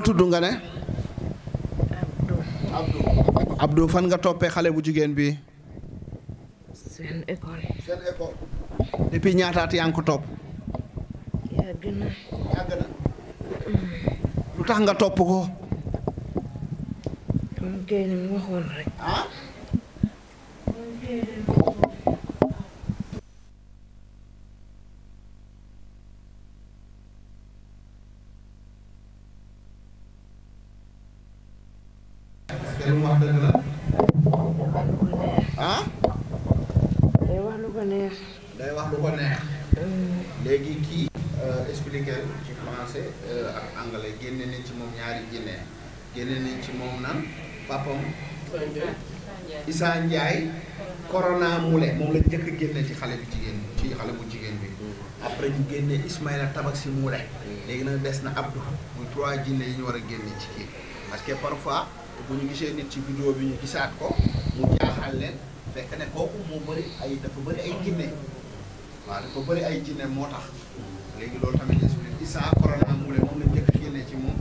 tudd nga ne. Abdou fan nga toppee xale bu jigéen bi. seen école. depuis ñaataat yaa ngi ko topp. yàgg na. lu tax nga topp ko. moom kay ni mu waxoon rek. wax dëgg la. day wax lu ko neex. day wax lu ko neex. léegi kii expliquer ci français ak anglais génne nañ ci moom ñaari jinne génne nañ ci moom nan papam Issa Ndiaye Corona Moulé moom la njëkk a génne ci xale bu jigéen bi après ñu génne Ismaïla Tabaski Moulé léegi nag des na Abdou muy 3 jinne yi ñu war a génne ci kii parce que parfois bu ñu gisee nit ci vidéo bi ñu gisaat ko mu jaaxal leen fekk ne kooku moo bëri ay dafa bëri ay jinne waaw dafa bëri ay jinne moo tax léegi loolu tamit explique Issa Corona Moulé moom la njëkk a génne ci moom.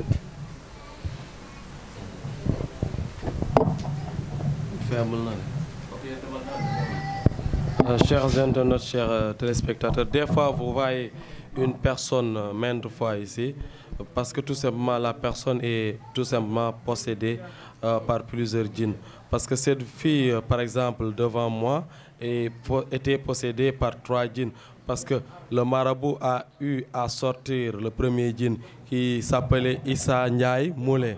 Chers internautes, chers téléspectateurs, des fois vous voyez une personne maintes fois ici parce que tout simplement la personne est tout simplement possédée par plusieurs djinns. Parce que cette fille, par exemple, devant moi, était possédée par 3 djinns. Parce que le marabout a eu à sortir le premier djinn qui s'appelait Issa Ndiaye Moulé.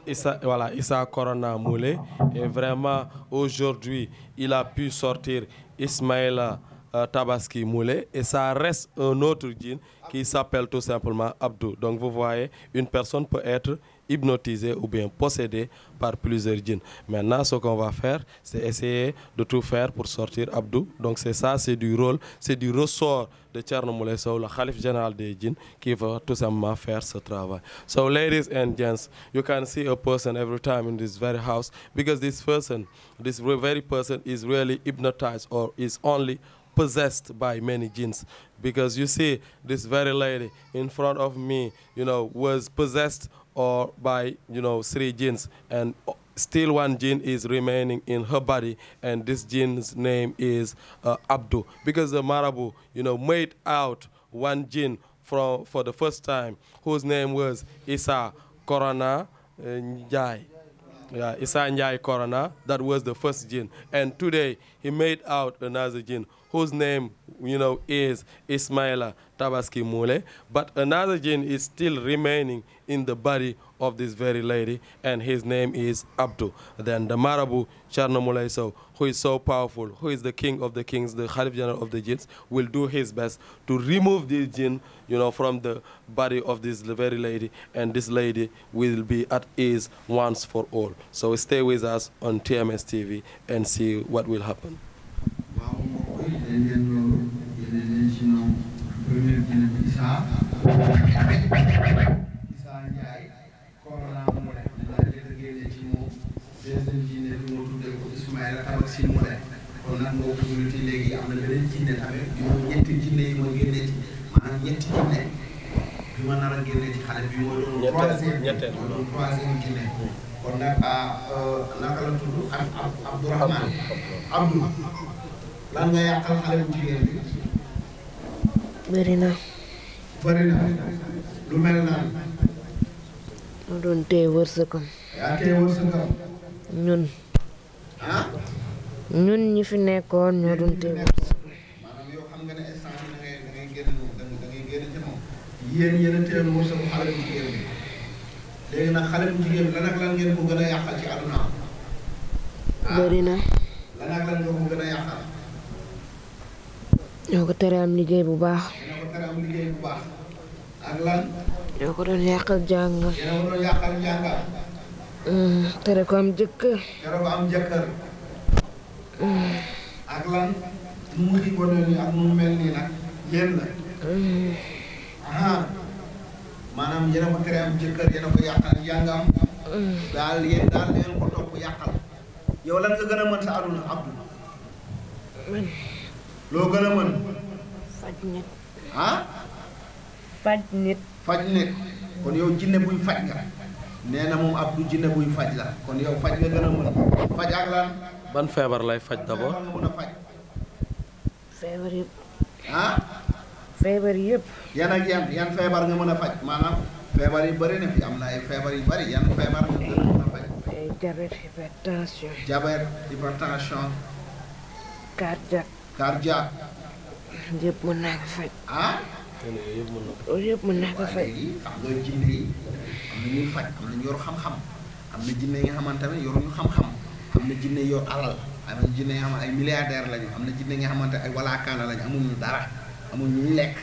Issa Corona Moulé. Et vraiment, aujourd'hui, il a pu sortir Ismaïla Tabaski Moulé. Et ça reste un autre djinn qui s'appelle tout simplement Abdou. Donc vous voyez, une personne peut être hypnotisée ou bien possédée par plusieurs djinns. Maintenant, ce qu'on va faire, c'est essayer de tout faire pour sortir Abdou. Donc c'est ça, c'est du rôle, c'est du ressort de Thierno Moulé Sow, le Khalif général des djinns, qui va tout simplement faire ce travail. So ladies and gents, you can see a person every time in this very house because this very person is really hypnotized or is only possessed by many jinns, because you see this very lady in front of me, was possessed or by 3 jinns, and still 1 jinn is remaining in her body, and this jinn's name is Abdou, because the marabout made out 1 jinn for the first time, whose name was Issa Corona Ndiaye. Yeah, Issa Ndiaye Corona, that was the first jinn. And today he made out another jinn whose name, is Ismaïla Tabaski Moulé. But another jinn is still remaining in the body of this very lady, and his name is Abdou. Then the marabout, Thierno Moulé Sow, who is so powerful, who is the king of the kings, the Khalif General of the jinns, will do his best to remove this jinn, from the body of this very lady, and this lady will be at ease once for all. So stay with us on TMS TV and see what will happen. Abdou lan nga yàqal xale bu jigéen bi. bëri na. lu mel na. ma doon téye wërsëgam. yaa téye wërsëgam. ñun ñi fi nekkoon ñoo doon téye wërsëgam. maanaam yow xam nga ne instant bi da ngay génn ci moom. yéen a téye wërsëgu xale bu jigéen bi. léegi nag xale bu jigéen bi lan ak lan ngeen ko gën a yàqal ci àdduna. bëri na. lan ak lan nga ko gën a yàqal. ñoo ko tere am liggéey bu baax. ak lan. ñoo ko doon yàqal jàngam. tere ko am jëkkër. ak lan. nu mu xiibonee nii ak nu mu mel nii nag yéen la. maanaam yéen a ko tere am jëkkër, yéen a ko yàqal jàngam. daal yéen ko topp yàqal. yow lan nga gën a mën sa àdduna Abdou. loo gën a mën. faj nit. faj nit. kon yow jinne buy faj nga nee na moom Abdou jinne buy faj la kon yow faj nga gën a mën faj ak lan. ban feebar lay faj d'abord. nga mën a faj. feebar yëpp. ah. feebar yëpp. yan ak yan feebar nga mën a faj maanaam feebar yi bëri na fi am na ay feebar yu bëri yan feebar nga gën a mën a faj. ay diabète hypertension. diabète hypertension. cardiaque. yëpp mën naa ko faj. ah. loolu yëpp mën naa ko faj. léegi xam nga jinne yi am na ñuy faj am na ñu yor xam-xam am na jinne yi nga xamante ne yoruñu xam-xam am na jinne yor alal am na jinne yi nga xamante ay milliardaire lañu am na jinne yi nga xamante ay walaakaana lañu amuñu dara amuñu ñu lekk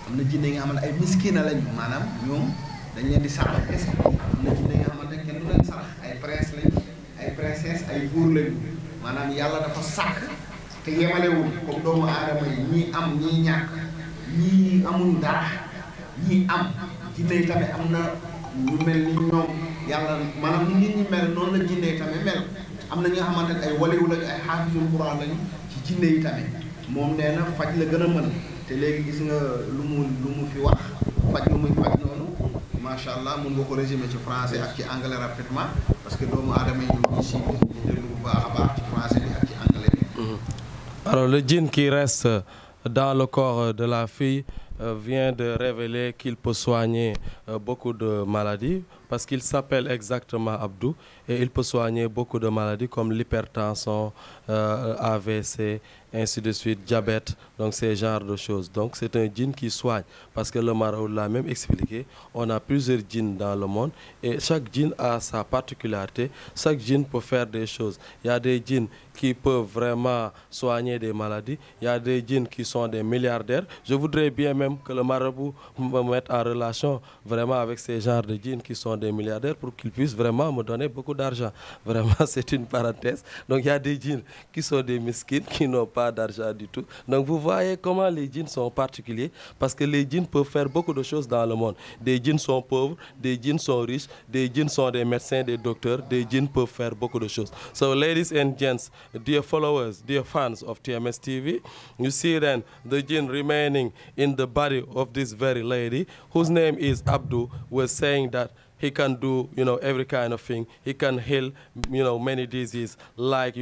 am na jinne yi nga xamante ay miskina lañu maanaam ñoom dañ leen di sarax kese am na jinne yi nga xamante kenn du leen sarax ay prince lañu ay princesse ay buur lañu maanaam yàlla dafa sàkk te yemalewul comme doomu aadama yi ñii am ñii ñàkk ñii amuñu dara ñii am jinne yi tamit am na ñu mel ni ñoom yàlla maanaam ni nit ñi mel noonu la jinne yi tamit mel am na ñi nga xamante ne ay waliwu lañu ay xaafisul Quraan lañu ci jinne yi tamit moom nee na faj la gën a mën te léegi gis nga lu mu fi wax faj lu muy faj noonu macha allah mun nga ko résumer ci français ak ci anglais rapidement parce que doomu aadama yi ñu si déglu bu baax a baax ci français bi ak ci anglais bi. Alors le djinn qui reste dans le corps de la fille vient de révéler qu'il peut soigner beaucoup de maladies parce qu'il s'appelle exactement Abdou et il peut soigner beaucoup de maladies comme l'hypertension, AVC, ainsi de suite, diabète, donc ces genres de choses. Donc c'est un djinn qui soigne parce que le marabout l'a même expliqué, on a plusieurs djinns dans le monde et chaque djinn a sa particularité, chaque djinn peut faire des choses. Il y a des djinns qui peuvent vraiment soigner des maladies, il y a des djinns qui sont des milliardaires. Je voudrais bien même que le marabout me mette en relation vraiment avec ces genres de djinns qui sont des milliardaires pour qu'ils puissent vraiment me donner beaucoup d'argent. Vraiment, c'est une parenthèse. Donc, il y a des djinns qui sont des miskines, qui n'ont pas d'argent du tout. Donc, vous voyez comment les djinns sont particuliers parce que les djinns peuvent faire beaucoup de choses dans le monde. Des djinns sont pauvres, des djinns sont riches, des djinns sont des médecins, des docteurs, des djinns peuvent faire beaucoup de choses. So, ladies and gents, dear followers, dear fans of TMS TV, you see then the jinn remaining in the body of this very lady whose name is Abdou was saying that he can do, every kind of thing. He can heal, many diseases like,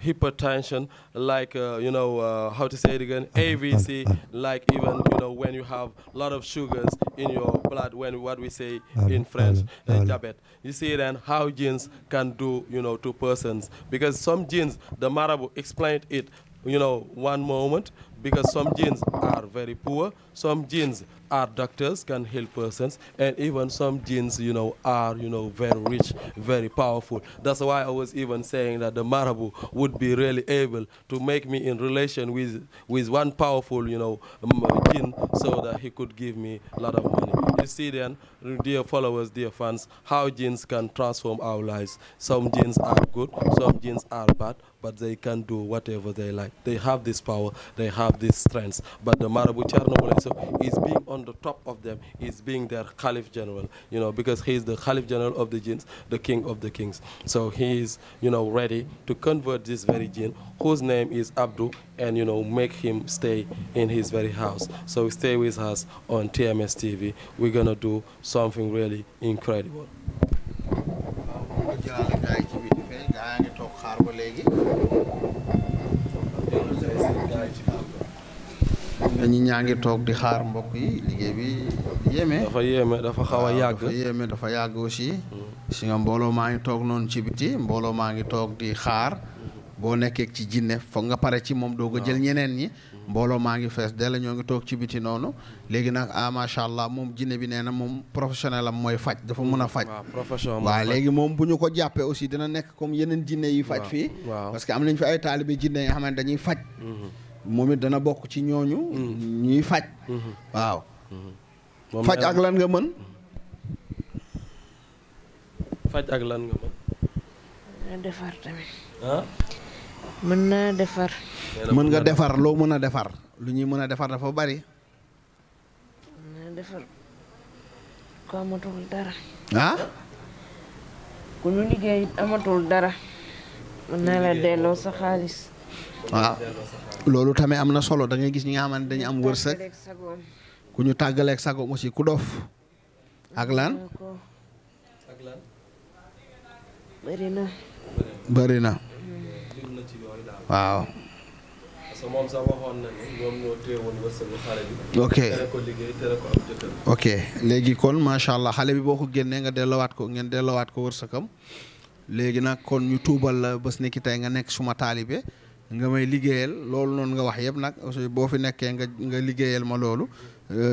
hypertension, like, how to say it again, AVC, like even, when you have a lot of sugars in your blood, what we say in French, diabetes. You see then how jinns can do, to persons. Because some jinns, the Marabout explained it, one moment, because some jinns are very poor, some jinns are doctors, can heal persons, and even some jinns, are, very rich, very powerful. That's why I was even saying that the Marabout would be really able to make me in relation with one powerful, jinn, so that he could give me a lot of money. You see then, dear followers, dear fans, how jinns can transform our lives. Some jinns are good, some jinns are bad, but they can do whatever they like. They have this power, they have this strength. But the Marabout Thierno Moule Sow is being on the top of them, is being their Khalif General, because he is the Khalif General of the jinns, the king of the kings. So he is, ready to convert this very jinn, whose name is Abdou, and, make him stay in his very house. So stay with us on TMS TV. We're going to do something really incredible. ñi ñaa ngi toog di xaar mbokk yi liggéey bi yéeme. dafa yéeme dafa xaw a yàgg. dafa yéeme dafa yàgg aussi. si nga mbooloo maa ngi toog noonu ci biti mbooloo maa ngi toog di xaar boo nekkee ci jinne foog nga pare ci moom doo ko jël ñeneen ñi. mbooloo maa ngi fees dell ñoo ngi toog ci biti noonu léegi nag macha allah moom jinne bi nee na moom professionnel am mooy faj dafa mën a faj. waaw léegi moom bu ñu ko jàppee aussi dina nekk comme yeneen jinne yi faj fii. parce que am nañ fi ay taalibe jinne yi nga xamante dañuy faj. moom it dana bokk ci ñooñu. ñuy faj. waaw. faj ak lan nga mën. faj ak lan nga mën. mën naa defar tamit. mën naa defar. mën nga defar loo mën a defar lu ñuy mën a defar dafa bari. mën naa defar ku amatul dara. ku ñu liggéey amatul dara. mën naa la delloo sa xaalis. waaw loolu tamit am na solo da ngay gis ñi nga xamante dañu am wërsëg ku ñu tàggaleeg sagom aussi ku dof ak lan bëri na waaw moom sax waxoon na ne ñoom ñoo téewoon wërsëgu xale bi. ok tere ko liggéey tere ko am jëkkër. ok léegi kon macha allah xale bi boo ko génnee nga delloowaat ko ngeen delloowaat ko wërsëgam léegi nag kon ñu tuubal la bés ni ki tey nga nekk suma taalibe nga may liggéeyal loolu noonu nga wax yëpp nag aussi boo fi nekkee nga liggéeyal ma loolu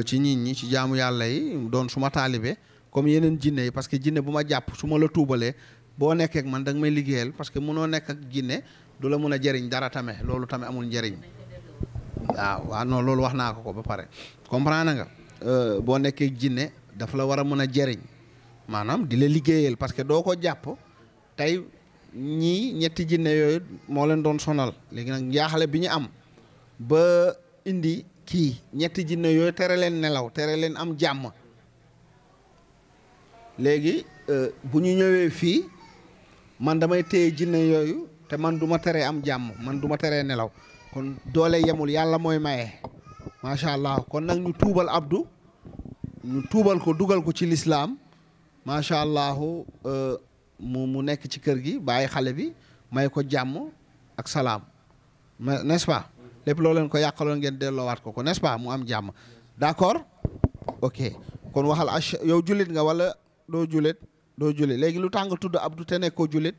ci nit ñi ci jaamu yàlla yi doon suma taalibe comme yeneen jinne yi parce que jinne bu ma jàpp su ma la tuubalee boo nekkee ak man da nga may liggéeyal parce que mënoo nekk ak jinne du la mun a jëriñ dara tamit loolu tamit amul njëriñ waaw non loolu wax naa ko ba pare comprendre nga boo nekkee jinne dafa la war a mën a jëriñ maanaam di la liggéeyal parce que doo ko jàpp tey ñii ñetti jinne yooyu moo leen doon sonal léegi nag njaaxale bi ñu am ba indi kii ñetti jinne yooyu tere leen nelaw tere leen am jàmm léegi bu ñu ñëwee fii man damay téye jinne yooyu te man du ma teree am jàmm man du ma teree nelaw kon doole yemul yàlla mooy maye macha allah kon nag ñu tuubal Abdou ñu tuubal ko dugal ko ci lislaam macha allah mu nekk ci kër gi bàyyi xale bi may ko jàmm ak salaam n'est-ce pas lépp loo leen ko yàqaloon ngeen delloowaat ko n'est-ce pas mu am jàmm d'accord ok kon waxal yow jullit nga wala doo jullit léegi lu tax nga tudd Abdou te nekkoo jullit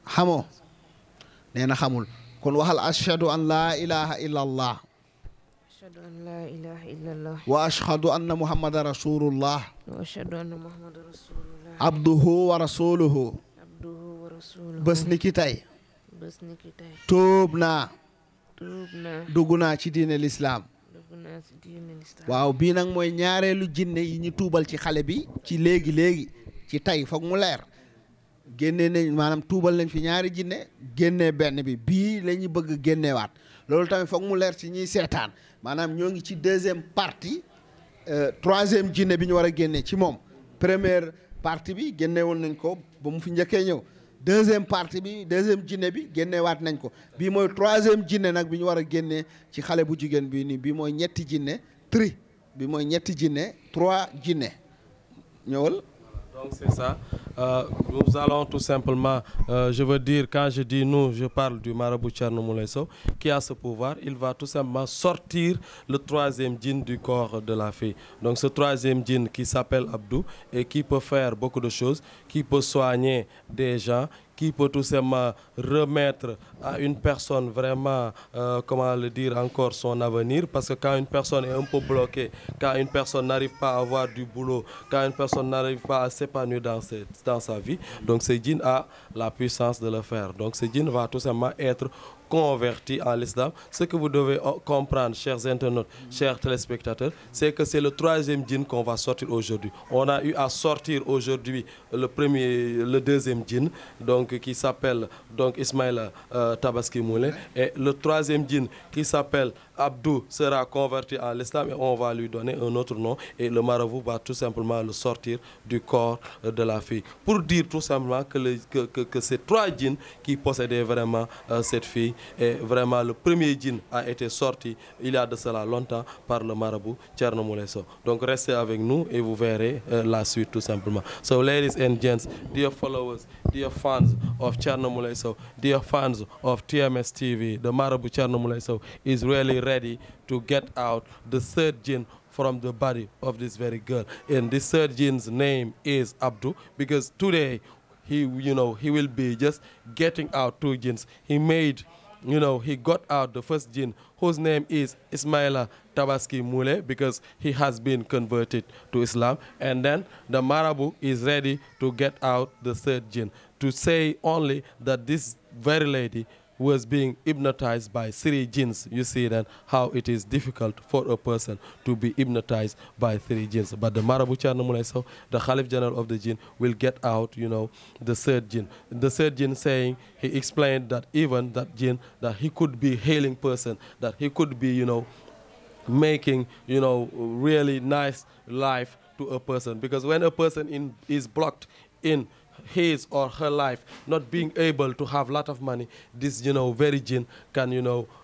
xamoo nee na xamul kon waxal ashhadu an laa ilaha illa allah ashhadu an laa ilaha illa allah wa ashhadu anna muhammadan rasulullah wa ashhadu anna muhammadan rasulullah abduhu wa rasuluhu bés ni ki tey tuub naa dugg naa ci diine lislaam waaw bii nag mooy ñaareelu jinne yi ñu tuubal ci xale bi ci léegi ci tey foog mu leer génnee nañ maanaam tuubal nañ fi ñaari jinne génnee benn bi bii la ñu bëgg génneewaat loolu tamit foog mu leer ci ñiy seetaan maanaam ñoo ngi ci deuxième partie troisième jinne bi ñu war a génnee ci moom première partie bi génne woon nañ ko ba mu fi njëkkee ñëw deuxième partie bi deuxième jinne bi génneewaat nañ ko bii mooy troisième jinne nag bi ñu war a génnee ci xale bu jigéen bii nii bii mooy ñetti jinne bi mooy ñetti jinne 3 jinne ñëwal. Donc c'est ça. Nous allons tout simplement, je veux dire, quand je dis nous, je parle du marabout Thierno Moulé Sow, qui a ce pouvoir. Il va tout simplement sortir le troisième djinn du corps de la fille. Donc ce troisième djinn qui s'appelle Abdou et qui peut faire beaucoup de choses, qui peut soigner des gens, qui peut tout simplement remettre à une personne vraiment, comment le dire encore, son avenir. Parce que quand une personne est un peu bloquée, quand une personne n'arrive pas à avoir du boulot, quand une personne n'arrive pas à s'épanouir dans sa vie, donc ce djinn a la puissance de le faire. Donc ce djinn va tout simplement être converti en l'islam. Ce que vous devez comprendre, chers internautes, chers téléspectateurs, c'est que c'est le troisième djinn qu'on va sortir aujourd'hui. On a eu à sortir aujourd'hui le deuxième djinn, donc qui s'appelle donc Ismaïla Tabaski Moulé, et le troisième djinn qui s'appelle Abdou sera converti en l'islam et on va lui donner un autre nom et le marabout va tout simplement le sortir du corps de la fille. Pour dire tout simplement que ces 3 djinns qui possédaient vraiment cette fille, et vraiment le premier djinn a été sorti il y a de cela longtemps par le marabout Thierno Moulé Sow. Donc restez avec nous et vous verrez la suite tout simplement. So ladies and gents, dear followers, dear fans of Thierno Moulé Sow, dear fans of TMS TV, the marabout Thierno Moulé Sow is really ready to get out the third jinn from the body of this very girl. And this third jinn's name is Abdou, because today he will be just getting out 2 jinns. He got out the first jinn, whose name is Ismaila Tabaski Moulé, because he has been converted to Islam. And then the marabout is ready to get out the third jinn, to say only that this very lady was being hypnotized by 3 jinns. You see then how it is difficult for a person to be hypnotized by 3 jinns. But the marabout Thierno Moulé Sow, the Khalif General of the jinn, will get out, the third jinn. The third jinn saying, he explained that even that jinn, that he could be healing person, that he could be, making, really nice life to a person. Because when a person is blocked in his or her life not being able to have a lot of money, this very jinn can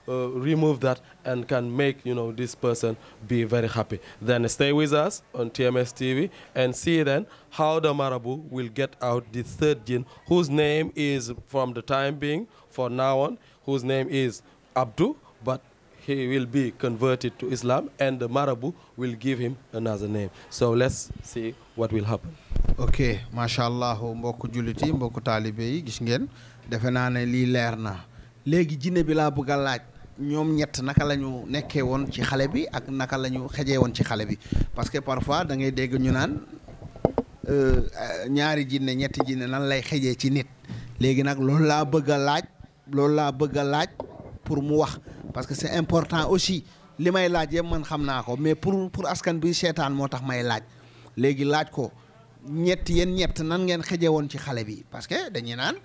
remove that and can make this person be very happy. Then stay with us on TMS TV and see then how the Marabu will get out the third jinn, whose name is, from the time being for now on, whose name is Abdu, but he will be converted to Islam and the Marabu will give him another name. So let's see what will happen. Ok, mashallah, mbokku juliti mbokku taalibe yi gis ngeen defe naa ne lii leer na léegi jinne bi laa bëgg a laaj ñoom ñett naka la ñu nekkee woon ci xale bi ak naka la ñu xejee woon ci xale bi parce que parfois da ngay dégg ñu naan ñaari jinne ñetti jinne nan lay xejee ci nit léegi nag loolu laa bëgg a laaj pour mu wax parce que c'est important aussi li may laaj yëpp man xam naa ko mais pour askan bi seetaan moo tax may laaj léegi laaj ko yéen ñett nan ngeen xeje woon ci xale bi parce que dañuy naan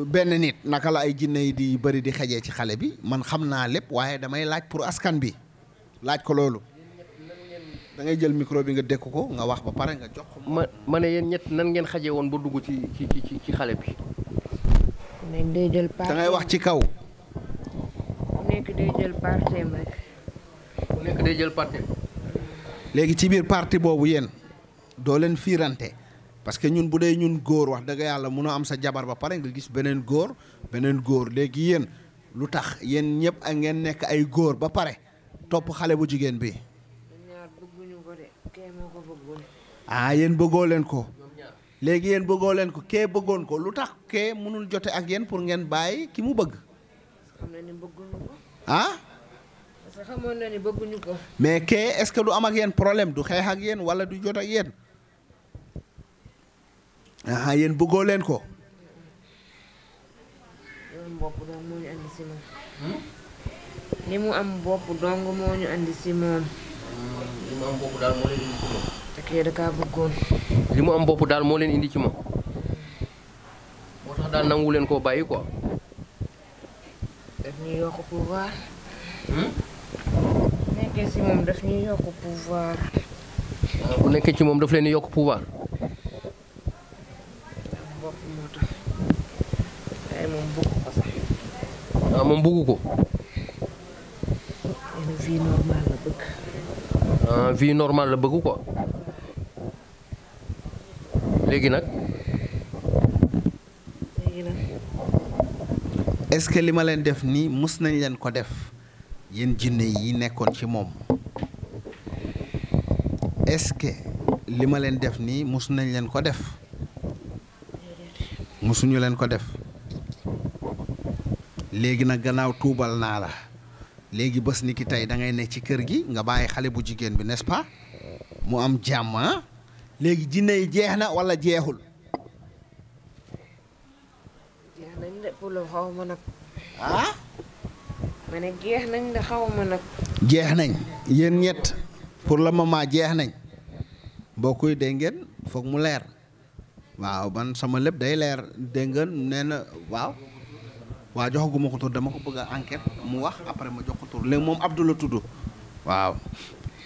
benn nit naka la ay jinne yi di bëri di xejee ci xale bi man xam naa lépp waaye damay laaj pour askan bi laaj ko loolu da ngay jël micro bi nga dékk ko nga wax ba pare nga jox ko. ma ne yéen ñett nan ngeen xaje woon ba dugg ci xale bi. nañ day jël parti da ngay wax ci kaw. ku nekk day jël parteem rek. ku nekk day jël parteem. léegi ci biir parti boobu yéen doo leen fiirante parce que ñun bu dee ñun góor wax dëgg yàlla mënoo am sa jabar ba pare nga gis beneen góor léegi yéen lu tax yéen ñëpp ak ngeen nekk ay góor ba pare topp xale bu jigéen bi. ñaar bëgguñu ko de kee moo ko bëggoon. ah yéen bëggoo leen ko. léegi yéen bëggoo leen ko kee bëggoon ko lu tax kee mënul jote ak yéen pour ngeen bàyyi ki mu bëgg. xam na ni bëgguñu ko. ah. parce que xamoon na ni bëgguñu ko. mais kee est-ce que du am ak yéen problème du xeex ak yéen wala du jot ak yéen. ah yéen bëggoo leen ko. li mu am bopp dong moo ñu andi si moom. li mu am bopp daal moo leen indi ci moom. te kee da kaa bëggoon. li mu am bopp daal moo leen indi ci moom. moo tax daal nangu leen koo bàyyi quoi. daf ñuy yokk pouvoir. nekkee si moom daf ñuy yokk pouvoir. bu nekkee ci moom daf leen di yokk pouvoir. bopp moo tax waaye moom bëgg ko sax. ah moom bëggu ko. vie normale la bëgg. ah vie normale la bëgg quoi. léegi nag. est-ce que li ma leen def nii mus nañ leen ko def yéen jinne yi nekkoon ci moom est-ce que li ma leen def nii mus nañ leen ko def musuñu leen ko def léegi nag gannaaw tuubal naa la léegi bés ni ki tey da ngay ne ci kër gi nga bàyyi xale bu jigéen bi n'est-ce pas mu am jàmm léegi jinne yi jeex na walla jeexul. jeex nañ de pour le xaw ma nag. ah. ma ne jeex nañ de xaw ma nag. jeex nañ yéen ñett pour le moment jeex nañ mbokk yi dégg ngeen foog mu leer waaw man sama lépp day leer dégg ngeen nee na waaw. waaw joxaguma ko tur dama ko bëgg a enquête mu wax après ma jox ko tur léegi moom Abdou la tudd waaw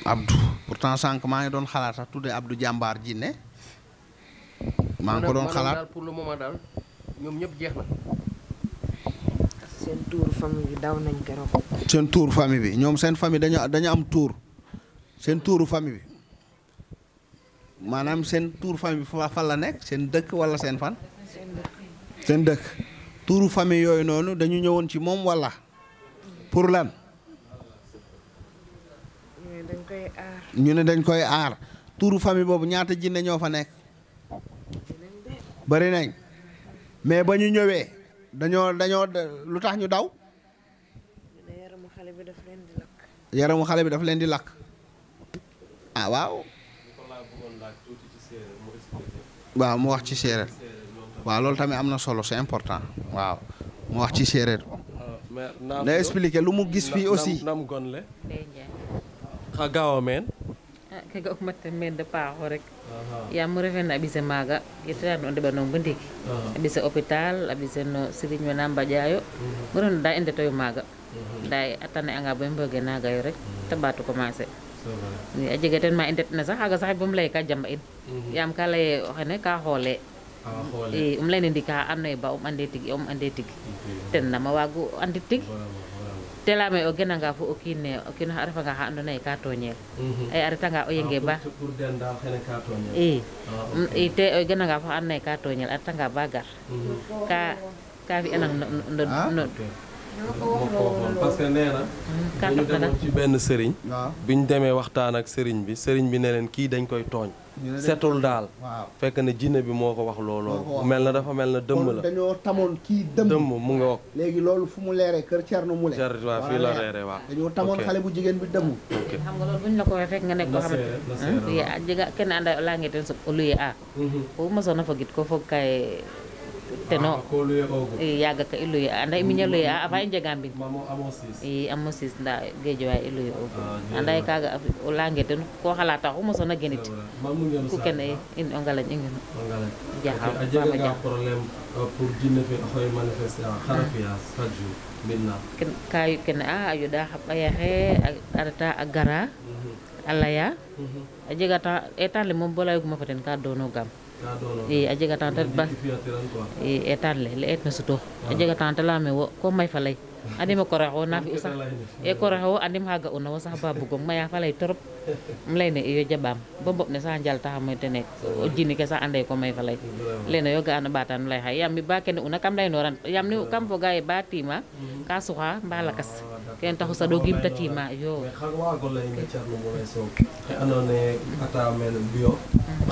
Abdou pourtant sànq maa ngi doon xalaat sax tuddee Abdou jàmbaar jinne maa ngi ko doon xalaat daal pour le moment daal ñoom ñëpp jeex na. seen tuuru famille bi daw nañ keroog. seen tuuru famille bi ñoom seen famille dañu am tuur seen tuuru famille bi maanaam seen tuuru famille bi fan la nekk seen dëkk wala seen fan. seen dëkk. tuuru famille yooyu noonu dañu ñëwoon ci moom walla pour lan. ñu ne dañ koy aar tuuru famille boobu ñaata jinne ñoo fa nekk. bari nañ mais ba ñu ñëwee dañoo lu tax ñu daw. yaramu xale bi daf leen di lakk. yaramu xale bi daf leen di lakk. ah waaw. waaw mu wax ci séeréer. waaw loolu tamit am na solo c'est important waaw mu wax ci séeréer. na expliquer lu mu gis fii aussi. nam gonle xa gawa meen kega ukmatte men de paaxo rek yaam refen a ɓise maaga yettatan o ndeɓanong bo ndiik a ɓise hôpital a ɓise no Serigne we na mbaƴayo bo ren da i ndetoyo maaga nda a tane anga bo i mboge naga yo rek te ɓaatu commencer a jega ten ma i ndetna sax xaga sax bom lay ka jamba in yaam ka lay o xene ka xoole i leyne ndika ando naye ba ande tig ande tig ten nama waagu andit tig te leyame o genanga fo o kiin a refanga xa ando naye ka tooñel a retanga o yenge ba i te o genanga fo xa ando naye ka tooñel a retanga ba gar ka fi'anang no parce que nee na dañu demoon ci benn sëriñ bi ñu demee waxtaan ak sëriñ bi ne leen kii dañ koy tooñ setul daal fekk ne jinne bi moo ko wax looloo mel na dafa mel na dëmm la dañoo tamoon kii dëmm mu nga wax léegi loolu fu mu leeree kër Thierno Moule waaw fii la leeree waaw dañoo tamoon xale bu jigéen bi dëmm xam nga loolu buñ la ko waxee fekk nga nekk ko xamante ya jega kenn anda o leyange ten soɓ o luye a o mosoona fogit ko fog kay teno yaaga ka i luye a anda i miña luye a avant i njega mbin i amo siis nda Guédiawaye i luye ogu anda ye kaaga o leyange ten ko xalata xu mosoona genit ku kene in o ngalañ i ngenu jaxaw a jega problème pour jinne fe oxoy manifester xara fiya chaque jour mbina ka kene a yoɗa xa ɓayaxe a reta a gara a leya a jega temps etan le moom bo leyoguma fo ten ka doono gam i a jega temps te ret ba i etan le eet na suto a jega temps te leyame wo ko may fa ley andim o korexe wo na fi'u sax e korexe wo andim xa ga'una wo sax ba bugong maya fa ley trop um leyne iyo jaɓaam bo mboɓ ne sax njaltaxamo tene o jini ke sax ande ko may fa ley leyne yo ga'ano ɓatan ley xaye yaam mi ba kene una kam leynoran yaam ni kam foga ye ba tiima ka suxa mba lakas ken taxu saɗogim ta tiima yo xa waago leyna Thierno Mouleye Sow xe andoona ye ata meen Mbiyof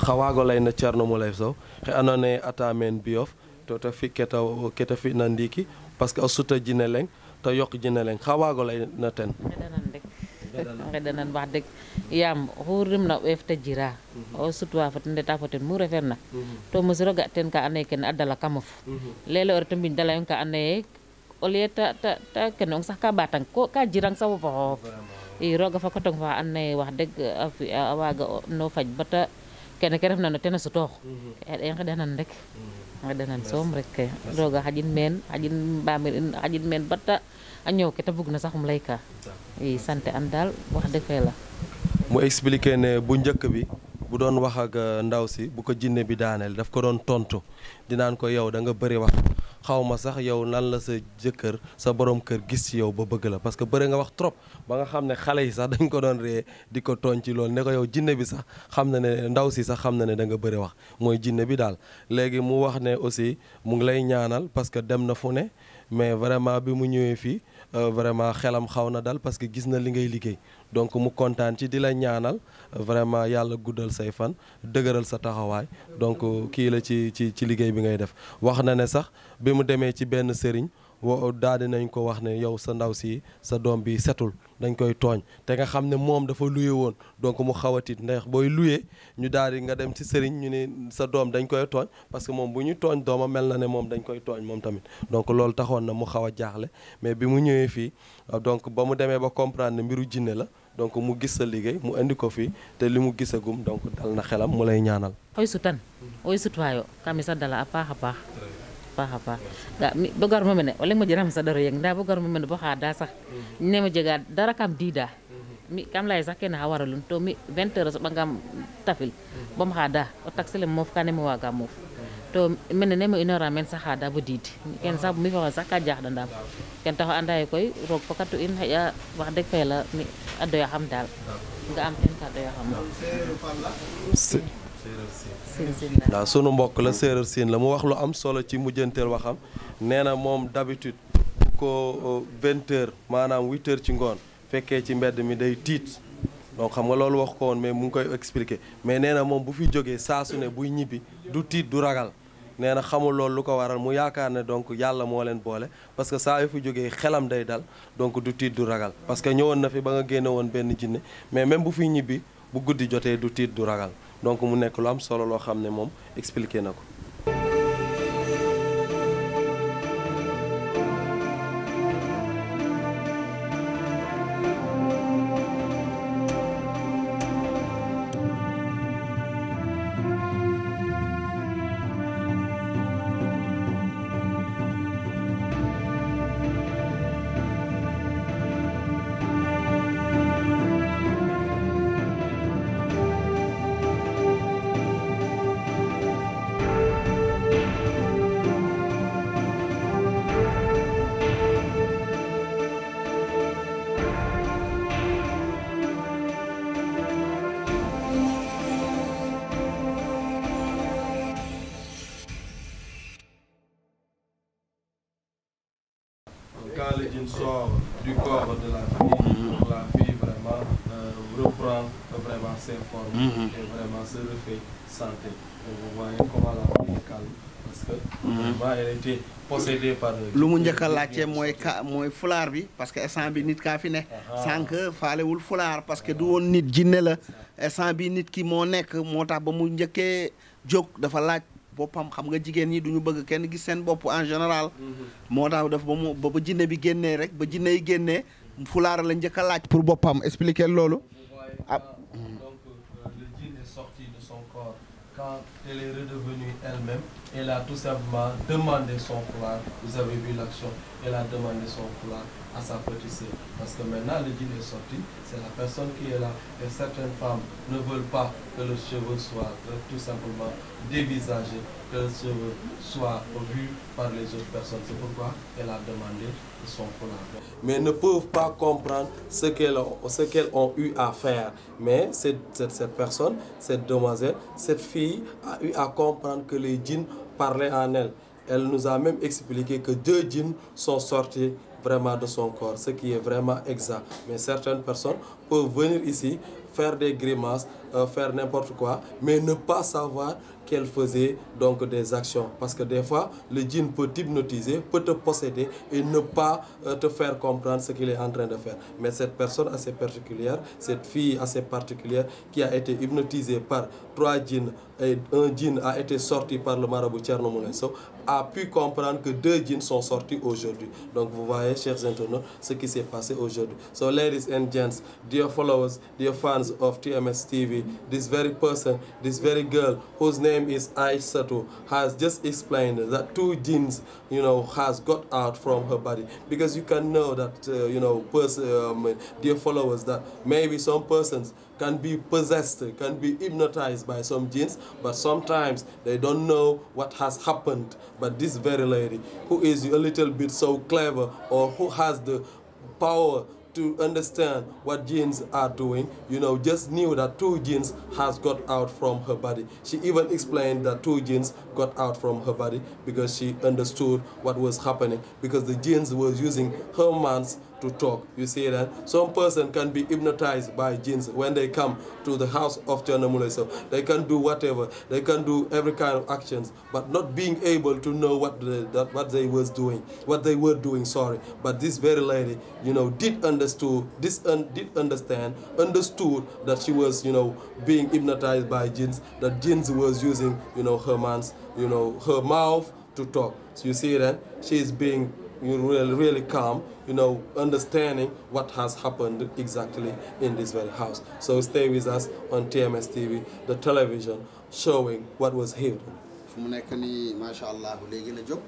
xa waago leyna Thierno Mouleye Sow xe andoona ye ata meen Mbiyof to te fi ke ta fi'na ndiiki parce que o suta jine leŋ te yoq jine leŋ xa waago leyna ten ngeɗanan wax deg yaam oxu rimna o ɓeef te jira o sutwa fo ten ndeta fo ten mu refeerna to mosiro ga ten ka ando naye kene a dala kamof lele o reto mbiñ da leyong ka ando naye au lieu ta kene ong sax ka ɓatang ka jirang sax wo fo xooxof i rooga fa kotong fa ando naye wax deg a waaga no faj bata kene ke refna no ten a sutoox i ngeɗanan rek ngeɗanan soom rek kay rooga xaƴin meen xaƴin mbamir in xaƴin meen bata a ñoow ke te bugna sax um leyka i santé an daal wax dëgg fee la mu expliqué ne bu njëkk bi bu doon wax ak ndaw si bu ko jinne bi daaneel daf ko doon tontu dinaan ko yow da nga bëri wax xaw ma sax yow lan la sa jëkkër sa borom kër gis ci yow ba bëgg la parce que bëri nga wax trop ba nga xam ne xale yi sax dañ ko doon ree di ko tooñ ci loolu ne ko yow jinne bi sax xam na ne ndaw si sax xam na ne da nga bëri wax mooy jinne bi daal léegi mu wax ne aussi mu ngi lay ñaanal parce que dem na fu ne mais vraiment bi mu ñëwee fii vraiment xelam xaw na dal parce que gis na li ngay liggéey donc mu kontaan ci di la ñaanal vraiment yàlla guddal say fan dëgëral sa taxawaay donc kii la ci liggéey bi ngay def wax na ne sax bi mu demee ci benn sëriñ daal di nañ ko wax ne yow sa ndaw si sa doom bi setul dañ koy tooñ te nga xam ne moom dafa luye woon donc mu xaw a tiit ndax booy luye ñu daal di nga dem ci sëriñ ñu ne sa doom dañ koy tooñ parce que moom bu ñu tooñ doomam mel na ne moom dañ koy tooñ moom tamit donc loolu taxoon na mu xaw a jaaxle mais bi mu ñëwee fii donc ba mu demee ba comprendre ne mbiru jinne la donc mu gis sa liggéey mu indi ko fii te li mu gisagum donc dal na xelam mu lay ñaanal oy sutan oy sutwayo kami sa dala a paax a paax ga mi bo garma mene o leŋ mo jeram sa daro yeng nda bo garma mene bo xaada sax ne mo jega dara kam diida mi kam leye sax kene xa waralun to mi 20 heures a soɓangam tafil bom xaada o taxi le moof ka ne mo waaga moof to mene ne mo inora men sax xaada bo diid kene sax mi foxe sax ka jaaxɗandaam ken taxo anda ye koy roog fokatu in xaƴa wax deg fe la mi a doya xam daal nga am ten ka doya xam waaw sunu mbokk la séeréer siin la mu wax lu am solo ci mujjanteel waxam nee na moom d'habitude bu ko 20 heures maanaam 8 heures ci ngoon fekkee ci mbedd mi day tiit donc xam nga loolu wax ko woon mais mu ngi koy expliquer mais nee na moom bu fi jógee saa su ne buy ñibbi du tiit du ragal nee na xamul loolu lu ko waral mu yaakaar ne donc yàlla moo leen boole parce que saa yu fi jógee xelam day dal donc du tiit du ragal parce que ñëwoon na fi ba nga génne woon benn jinne mais même bu fiy ñibbi bu guddi jotee du tiit du ragal donc mu nekk lu am solo loo xam ne moom expliqué na ko quand le djinn sort du corps de la fille, la fille vraiment reprend vraiment ses formes et vraiment se refait santé. Donc vous voyez comment la fille est calme parce que vraiment elle était possédée par lu mu njëkk a laajte mooy fulaar bi parce que instant bi nit kaa fi ne sànq faalewul fulaar parce que du woon nit jinne la instant bi nit ki moo nekk moo tax ba mu njëkkee jóg dafa laaj boppam xam nga jigéen ñi duñu bëgg kenn gis seen bopp en général moo tax daf ba jinne bi génnee rek ba jinne yi génnee fulaar la njëkk a laaj pour boppam expliquer loolu donc le djinn est sorti de son corps quand elle est redevenue elle-même. Elle a tout simplement demandé son foulard. Vous avez vu l'action. Elle a demandé son foulard à sa petite sœur. Parce que maintenant, le djinn est sorti. C'est la personne qui est là. Et certaines femmes ne veulent pas que leurs cheveux soient tout simplement dévisagés, que leurs cheveux soient vus par les autres personnes. C'est pourquoi elle a demandé son foulard. Mais ne peuvent pas comprendre ce qu'elles ont eu à faire. Mais cette personne, cette demoiselle, cette fille a eu à comprendre que les djinns parlaient en elle. Elle nous a même expliqué que 2 djinns sont sortis vraiment de son corps, ce qui est vraiment exact. Mais certaines personnes peuvent venir ici, faire des grimaces, faire n'importe quoi, mais ne pas savoir qu'elle faisait donc des actions. Parce que des fois, le djinn peut t'hypnotiser, peut te posséder et ne pas te faire comprendre ce qu'il est en train de faire. Mais cette personne assez particulière, cette fille assez particulière qui a été hypnotisée par 3 djinns et un djinn a été sorti par le marabout Thierno Moulé Sow, a pu comprendre que 2 djinns sont sortis aujourd'hui. Donc vous voyez, chers internautes, ce qui s'est passé aujourd'hui. So ladies and gents, dear followers, dear fans of TMS TV, this very person, this very girl whose name is Aissatou has just explained that 2 jinns, has got out from her body. Because you can know that, dear followers, that maybe some persons can be possessed, can be hypnotized by some jinns, but sometimes they don't know what has happened. But this very lady, who is a little bit so clever, or who has the power to understand what jinns are doing, just knew that 2 jinns has got out from her body. She even explained that 2 jinns got out from her body because she understood what was happening, because the jinns was using her minds to talk. You see that? Some person can be hypnotized by jinns when they come to the house of Thierno Moulé Sow. They can do whatever. They can do every kind of actions, but not being able to know what they were doing. Sorry, but this very lady, did understood that she was, being hypnotized by jinns. That jinns was using, her hands, her mouth to talk. So you see that she is being really calm, understanding what has happened exactly in this very house. So stay with us on TMS TV, the television showing what was here. fu mu nekk nii macha allah léegi la jóg.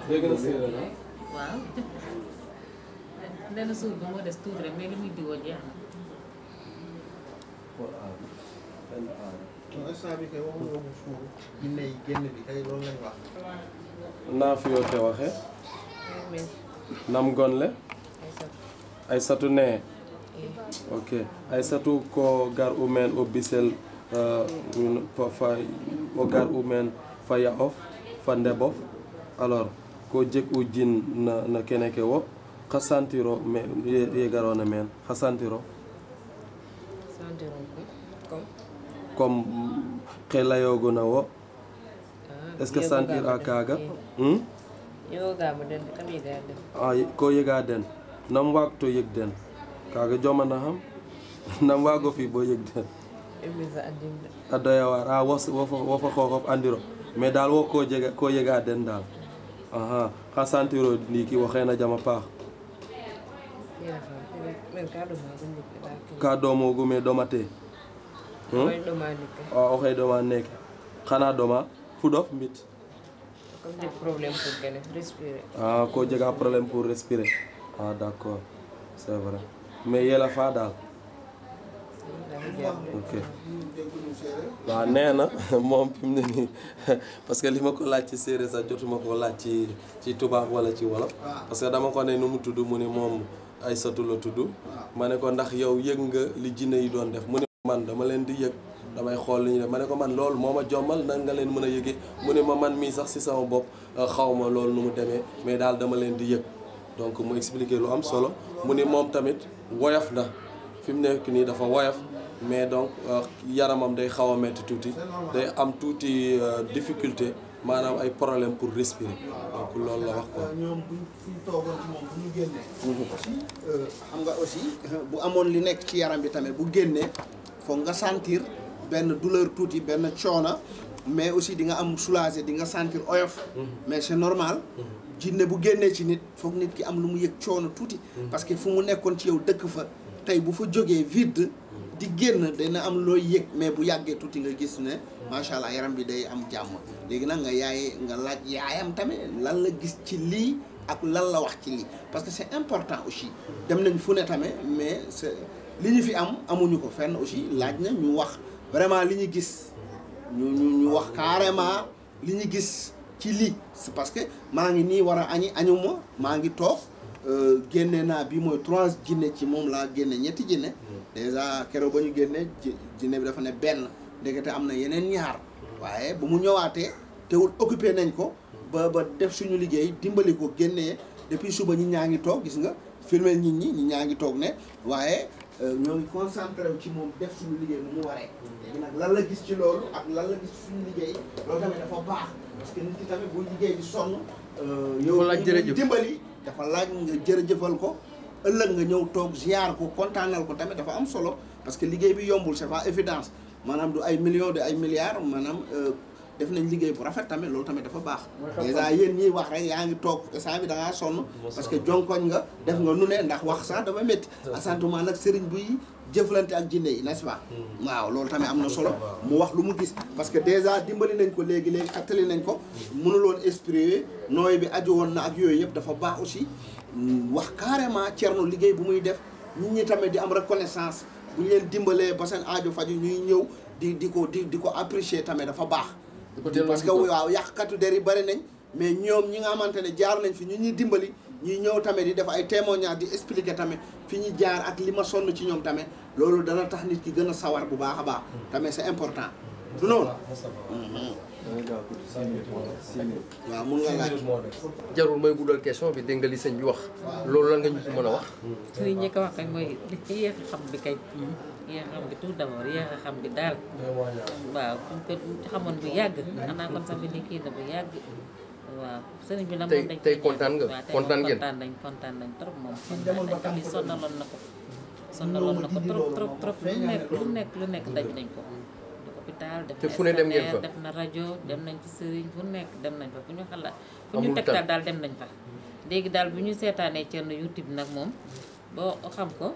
dégg na séeréer la. waaw. lenn suuf bi moo des tuuti rek mais li muy diwoo jeex na. instant bi kay waxu suuf jinne yi génn bi kay loolu lañ wax. naa fi yoo te waxe nam gonle Aissatou ne ok Aissatou ko gar umen o bisel o gar umen fa yaof fa ndebof alors ko jeg u jin na kene ke wo xa santiro me ye garona men xa santiro comme xe layoguna wo est ce que sentir a kaga ko yega den nam waag to yeg den kaga jomana xam nam waago fi bo yeg den a doya waar a wo fa xooxof andiro mais daal wo ko yega den daal aha xa santiro ndiki wo xeena jama paax ka domoogu me domate o xey doma neke xana doma fudof mbit ko jega problème pour respirer d'accord c'est vrai mais yela fa daal ok waaw nee na moom fi mu ne nii parce que li ma ko laaj ci séeréer sax jotuma ko laaj ci tubaab wala ci wolof parce que dama ko ne nu mu tudd mu ne moom Aysatu la tudd ma ne ko ndax yow yëg nga li jinne yi doon def mu ne man dama leen di yëg damay xool li ñu def ma ne ko man loolu moo ma jommal nan nga leen mën a yëgee mu ne ma man mii sax si sama bopp xaw ma loolu nu mu demee mais daal dama leen di yëg donc mu expliquer lu am solo mu ni moom tamit woyof na fi mu nekk nii dafa woyof mais donc yaramam day xaw a metti tuuti day am tuuti difficulté maanaam ay problème pour respirer donc loolu la wax quoi. ñoom fuñ toogoon ci moom bu ñu génnee. aussi xam nga aussi bu amoon li nekk ci yaram bi tamit bu génnee foog nga sentir benn douleur tuuti benn coono mais aussi di nga am soulagé di nga sentir oyof. mais c'est normal. jinne bu génnee ci nit foog nit ki am lu mu yëg coono tuuti. parce que fu mu nekkoon ci yow dëkk fa tey bu fa jógee vide. di génn dina am looy yëg mais bu yàggee tuuti nga gis ne macha allah yaram bi day am jàmm léegi nag nga laaj yaayam tamit lan la gis ci lii ak lan la wax ci lii parce que c'est important aussi dem nañ fu ne tamit mais c'est li ñu fi am amuñu ko fenn aussi laaj na ñu wax vraiment li ñu gis ñu wax carrément li ñu gis ci lii c'est parce que maa ngi nii war a añuma maa ngi toog génne naa bi mooy 3 jinne ci moom laa génne ñetti jinne déjà keroog ba ñu génne jinne bi dafa ne benn ndekete am na yeneen ñaar waaye bu mu ñëwaatee teewul occupé nañ ko ba def suñu liggéey dimbali ko génnee depuis suba ñi ñaa ngi toog gis nga filmer nit ñi ñaa ngi toog ne waaye ñoo ngi concentré wu ci moom def suñu liggéey nu mu waree léegi nag lan la gis ci loolu ak lan la gis suñu liggéey loolu tamit dafa baax parce que nit ki tamit bu liggéey bi sonn yow dimbali dafa laaj nga jërëjëfal ko ëllëg nga ñëw toog ziar ko kontaanal ko tamit dafa am solo parce que liggéey bi yombul c'est pas évidence maanaam du ay millions de ay milliards maanaam def nañ liggéey bu rafet tamit loolu tamit dafa baax déjà yéen ñiy wax rek yaa ngi toog saa bi da ngaa sonn parce que jonkoñ nga def nga nu ne ndax wax sax dafa métti assentement nag sëriñ buy jëflante ak jinne yi n'est-ce pas waaw loolu tamit am na solo mu wax lu mu gis parce que déjà dimbali nañ ko léegi xattali nañ ko mënuloon esprit nooy bi aju woon na ak yooyu yëpp dafa baax aussi wax carrément Thierno liggéey bu muy def nit ñi tamit di am reconnaissance bu ñu leen dimbalee ba seen aajo faju ñuy ñëw di ko apprécier tamit dafa baax parce que waaw yàqkatu der yi bari nañ mais ñoom ñi nga xamante ne jaar nañ fi ñu ñuy dimbali ñuy ñëw tamit di def ay témoignages di expliquer tamit fi ñu jaar ak li ma sonn ci ñoom tamit loolu dana tax nit ki gën a sawar bu baax a baax tamit c'est important du noonu waaw mun nga laaj jarul may guddal question bi dégg nga li sëñ bi wax loolu lan nga ñu ko mën a wax li ñi ko wax kay mooy li yéex a xam bi kay yéex a xam bi tout d'abord yéex a xam bi daal waaw comme que xamoon bu yàgg xanaa kon sax bi ni kii na bu yàgg waaw sëriñ bi nag moom dañ tey kontaan nga kontaan ngeen kontaan nañ trop moom kontaan nañ tamit sonaloon na ko trop lu nekk daj nañ ko hôpital def te fu ne dem ngeen fa def na rajo dem nañ ci sëriñ fu nekk dem nañ fa fu ñu xalaat fu ñu tegtal daal dem nañ fa léegi daal bu ñu seetaanee Thierno YouTube nag moom boo xam ko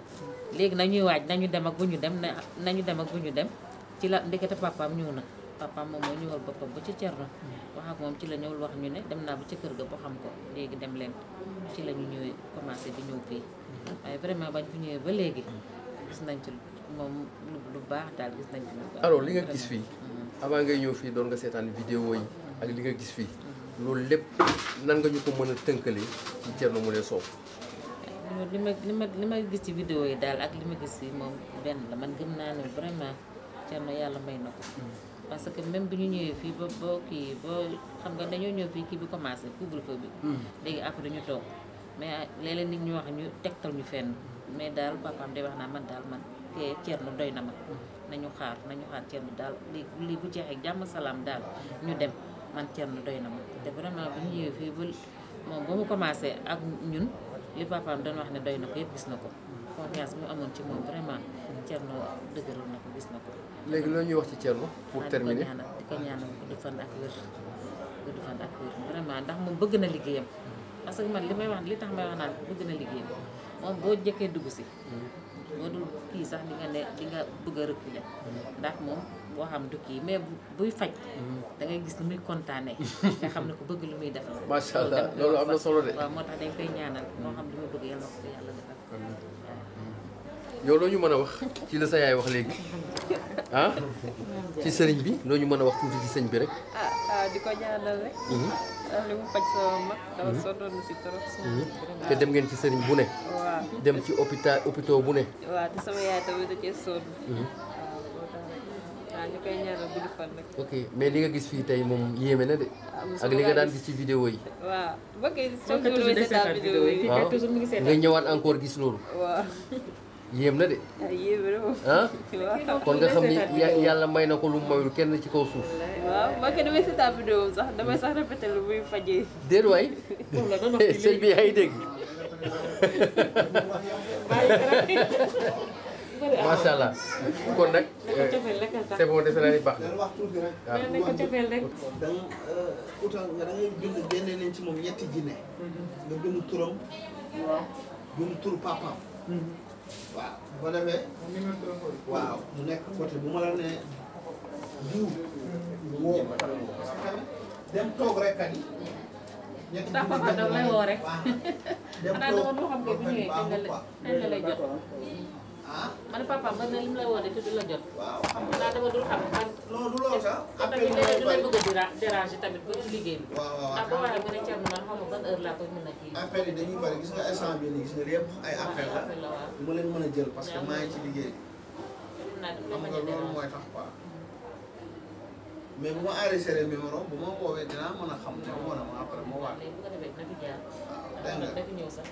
léegi nañuy waaj nañu dem ak bu ñu dem nañu dem ak bu ñu dem ci la ndekete papaam ñëw na papaam moom moo ñëwal boppam ba ci Thierno wax ak moom ci la ñëwul wax ñu ne dem naa ba ca kër ga boo xam ko léegi dem leen ci la ñu ñëwee commencé di ñëw fii waaye vraiment bañ fi ñëwee ba léegi gis nañ ci moom lu baax daal gis nañ ci lu baax. alors li nga gis fii avant ngay ñëw fii doon nga seetaan vidéo yi ak li nga gis fii loolu lépp nan nga ñu ko mën a tënkale ci Thierno Moule Sow. li ma gis ci vidéo yi daal ak li ma gis fii moom benn la man gëm naa ne vraiment Thierno yàlla may na ko. parce que même bu ñu ñëwee fii ba kii ba xam nga dañoo ñëw fii kii bi commencé couvre-feu bi. léegi après ñu toog mais léeg-léeg nit ñu wax ñu tegtal ñu fenn mais daal papaam day wax naa man daal man kee Thierno doy na ma. nañu xaar Thierno daal lii bu jeexee jàmm salaam daal ñu dem man Thierno doy na ma te vraiment bu ñu ñëwee fii ba moom ba mu commencé ak ñun li papaam doon wax ne doy na ko yëpp gis na ko confiance bi mu amoon ci moom vraiment Thierno dëgëral na ko gis na ko. léegi loolu ñuy wax ci Thierno pour terminer di ko ñaanal gudd fan ak wér vraiment ndax moom bëgg na liggéeyam parce que man li may wax li tax may wax naan bëgg na liggéeyam moom boo jëkkee dugg si boo dul kii sax di nga bëgg a reculer ndax moom boo xam du kii mais buy faj da ngay gis ni muy kontaanee nga xam ne ko bëgg lu muy def la macha allah loolu am na solo de waaw moo tax dañ koy ñaanal moo xam li mu bëgg yàlla ko yàlla defal yow loo ñu mën a wax ci la sa yaay wax léegi ah ci sëriñ bi loo ñu mën a wax tuuti ci sëñ bi rek. di ko ñaanal rek. ndax li mu faj sama mag. dama sonnoon si trop. te dem ngeen ci sëriñ bu ne. waaw dem ci hôpital bu ne. waaw te sama yaay tamit da cee sonn. waaw ñu koy ñaanal gudd fan rek. ok mais li nga gis fii tey moom yéeme na de. ak li nga daan gis ci vidéo yi. waaw mbokk yi soog a seetaan vidéo yi. waaw nga ñëwaat encore gis loolu. waaw. yéem na de. yéeme na moom. ah waaw. kon nga xam ni yàlla may na ko lu mayul kenn ci kaw suuf. waaw mbokk yi damay seetaan vidéo sax damay sax répété lu muy fajee. déet waay sëñ bi yaa ngi dégg. macha allah kon nag c'est bon defe naa ni baax na. wax tuuti rek. da nga utal nga da ngay bind génne nañ ci moom ñetti jinne. nga bind turam. bind turu papaam. waaw bu ko defee. waaw mu nekk côté bu ma la nee jiw. woo parce que tamit dem toog rek kat yi. ñetti ndax papa da lay woo rek. dem xanaa toog dama doo xam ko bu ñëwee kañ la lay jot. ah ma ne papa man na lim lay woo de te du la jot. waaw xam nga xanaa dama dul xam man. non du loolu sax. tamit léeg-léeg du lay bëgg a déranger tamit ba ci liggéey bi. waaw waaw ndax boo waxee ba ne Thierno man xam nga ban heure laa koy mën a kii. appel yi dañuy bari gis nga instant bii nii gis nga yëpp ay appel la appel la waaw. du ma leen mën a jël parce que maa ngi ci liggéey xam naa xam dama nga bañ a loolu déranger. mooy tax quoi mais bu ma enregistré numéro bu ma woowee dinaa mën a xam ne woo na ma après ma waat léegi bu ko defee dina fi jaar. waaw dégg nga dafa ñëw sax.